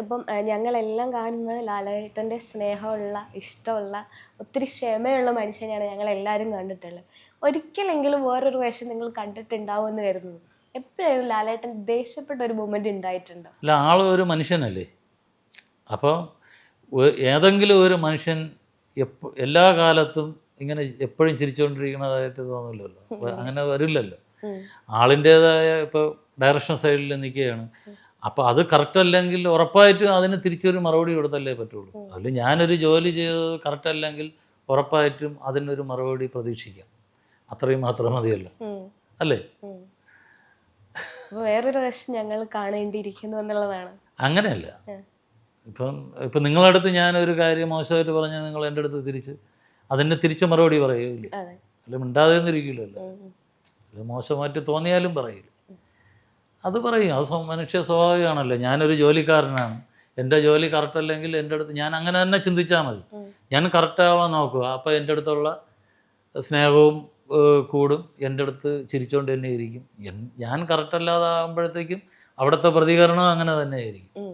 ഇപ്പം ഞങ്ങളെല്ലാം കാണുന്നത് ലാലേട്ടൻ്റെ സ്നേഹമുള്ള, ഇഷ്ടമുള്ള, ഒത്തിരി ക്ഷമയുള്ള മനുഷ്യനെയാണ് ഞങ്ങളെല്ലാവരും കണ്ടിട്ടുള്ളത്. ഒരിക്കലെങ്കിലും വേറൊരു വേഷം നിങ്ങൾ കണ്ടിട്ടുണ്ടാവുമെന്ന് കരുതുന്നു. എപ്പോഴായാലും ലാലേട്ടൻ ദേഷ്യപ്പെട്ട ഒരു മൊമെൻ്റ് ഉണ്ടായിട്ടുണ്ടോ? അല്ല, ആൾ ഒരു മനുഷ്യനല്ലേ. അപ്പോൾ ഏതെങ്കിലും ഒരു മനുഷ്യൻ എല്ലാ കാലത്തും ഇങ്ങനെ എപ്പോഴും ചിരിച്ചുകൊണ്ടിരിക്കുന്നതായിട്ട് തോന്നില്ലല്ലോ. അങ്ങനെ വരില്ലല്ലോ. ആളിൻ്റേതായ ഇപ്പോൾ ഡയറക്ഷൻ സൈഡിൽ നിൽക്കുകയാണ്. അപ്പോൾ അത് കറക്റ്റ് അല്ലെങ്കിൽ ഉറപ്പായിട്ടും അതിന് തിരിച്ചൊരു മറുപടി കൊടുത്തല്ലേ പറ്റുള്ളൂ. അതിൽ ഞാനൊരു ജോലി ചെയ്തത് കറക്റ്റ് അല്ലെങ്കിൽ ഉറപ്പായിട്ടും അതിനൊരു മറുപടി പ്രതീക്ഷിക്കാം. അത്രയും മാത്രം മതിയല്ലോ, അല്ലേ? വേറൊരു വേഷം ഞങ്ങൾ കാണേണ്ടിയിരിക്കുന്നു എന്നുള്ളതാണ്. അങ്ങനെയല്ല. ഇപ്പം നിങ്ങളുടെ അടുത്ത് ഞാനൊരു കാര്യം മോശമായിട്ട് പറഞ്ഞാൽ നിങ്ങൾ എൻ്റെ അടുത്ത് അതിന് തിരിച്ച് മറുപടി പറയുകയില്ല, അല്ല മിണ്ടാതെ ഒന്നിരിക്കില്ലല്ലോ. അത് മോശമായിട്ട് തോന്നിയാലും പറയില്ല, അത് പറയും. അത് മനുഷ്യ സ്വാഭാവികമാണല്ലോ. ഞാനൊരു ജോലിക്കാരനാണ്, എൻ്റെ ജോലി കറക്റ്റ് അല്ലെങ്കിൽ എൻ്റെ അടുത്ത് ഞാൻ അങ്ങനെ തന്നെ ചിന്തിച്ചാൽ മതി. ഞാൻ കറക്റ്റാവാൻ നോക്കുക, അപ്പോൾ എൻ്റെ അടുത്തുള്ള സ്നേഹവും കൂടും, എൻ്റെ അടുത്ത് ചിരിച്ചുകൊണ്ട് തന്നെ ഇരിക്കും. ഞാൻ കറക്റ്റ് അല്ലാതാകുമ്പോഴത്തേക്കും അവിടുത്തെ പ്രതികരണം അങ്ങനെ തന്നെ ആയിരിക്കും.